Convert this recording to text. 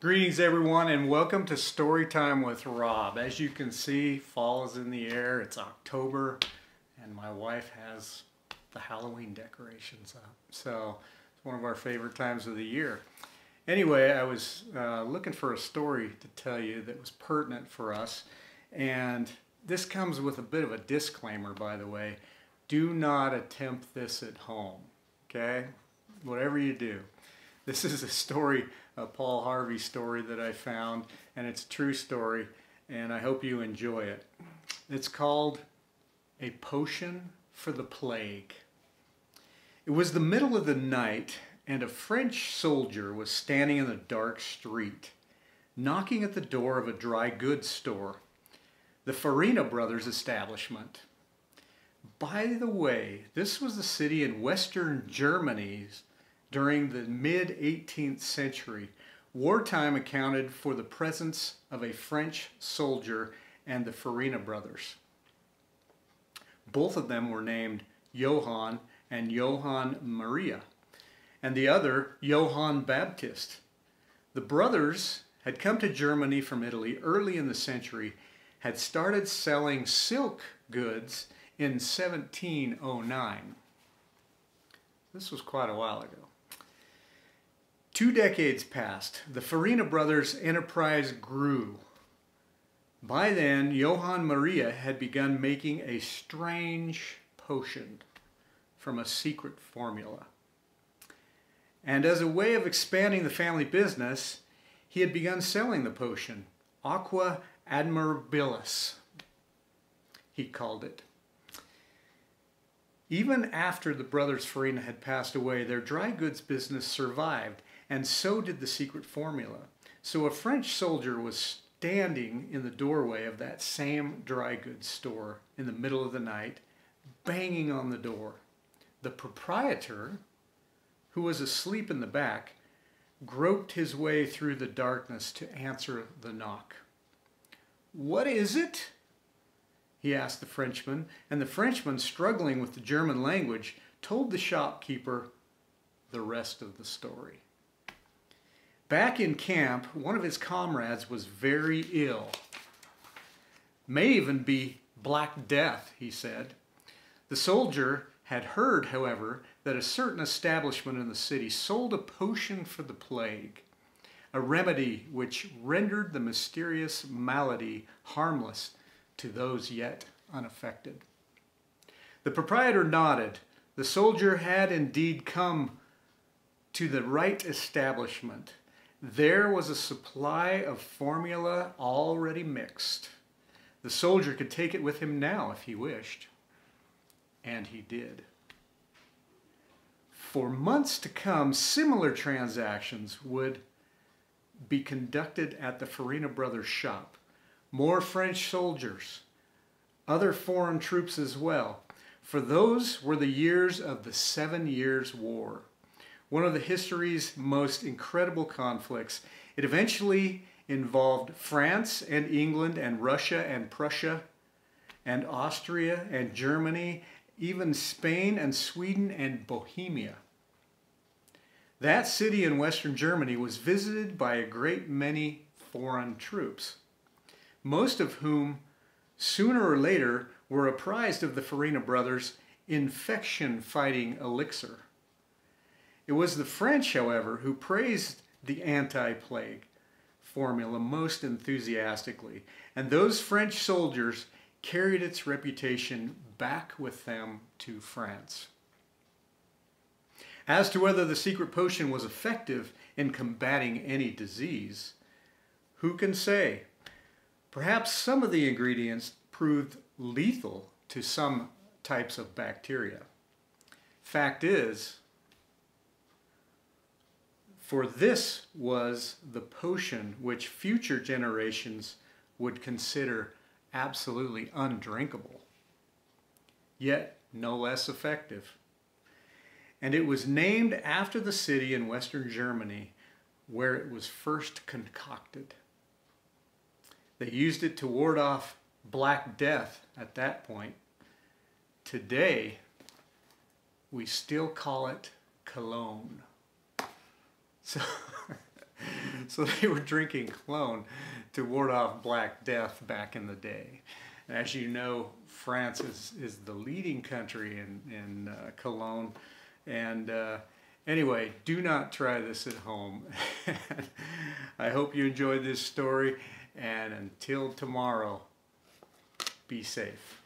Greetings everyone and welcome to Storytime with Rob. As you can see, fall is in the air, it's October, and my wife has the Halloween decorations up. So it's one of our favorite times of the year. Anyway, I was looking for a story to tell you that was pertinent for us, and this comes with a bit of a disclaimer, by the way. Do not attempt this at home, okay? Whatever you do. This is a story, a Paul Harvey story that I found, and it's a true story, and I hope you enjoy it. It's called A Potion for the Plague. It was the middle of the night, and a French soldier was standing in the dark street, knocking at the door of a dry goods store, the Farina Brothers establishment. By the way, this was the city in Western Germany during the mid-18th century. Wartime accounted for the presence of a French soldier and the Farina brothers. Both of them were named Johann and Johann Maria, and the other Johann Baptist. The brothers had come to Germany from Italy early in the century, had started selling silk goods in 1709. This was quite a while ago. 2 decades passed. The Farina brothers' enterprise grew. By then, Johann Maria had begun making a strange potion from a secret formula. And as a way of expanding the family business, he had begun selling the potion, Aqua Admirabilis, he called it. Even after the brothers Farina had passed away, their dry goods business survived, and so did the secret formula. So a French soldier was standing in the doorway of that same dry goods store in the middle of the night, banging on the door. The proprietor, who was asleep in the back, groped his way through the darkness to answer the knock. "What is it?" he asked the Frenchman, and the Frenchman, struggling with the German language, told the shopkeeper the rest of the story. Back in camp, one of his comrades was very ill. "May even be Black Death," he said. The soldier had heard, however, that a certain establishment in the city sold a potion for the plague, a remedy which rendered the mysterious malady harmless to those yet unaffected. The proprietor nodded. The soldier had indeed come to the right establishment. There was a supply of formula already mixed. The soldier could take it with him now if he wished. And he did. For months to come, similar transactions would be conducted at the Farina brothers' shop. More French soldiers, other foreign troops as well, for those were the years of the 7 Years' War, one of the history's most incredible conflicts. It eventually involved France and England and Russia and Prussia and Austria and Germany, even Spain and Sweden and Bohemia. That city in Western Germany was visited by a great many foreign troops, most of whom sooner or later were apprised of the Farina brothers' infection-fighting elixir. It was the French, however, who praised the anti-plague formula most enthusiastically, and those French soldiers carried its reputation back with them to France. As to whether the secret potion was effective in combating any disease, who can say? Perhaps some of the ingredients proved lethal to some types of bacteria. Fact is, for this was the potion which future generations would consider absolutely undrinkable, yet no less effective. And it was named after the city in Western Germany where it was first concocted. They used it to ward off Black Death at that point. Today, we still call it cologne. So So they were drinking cologne to ward off Black Death back in the day. And as you know, France is the leading country in cologne. And anyway, do not try this at home. I hope you enjoyed this story. And until tomorrow, be safe.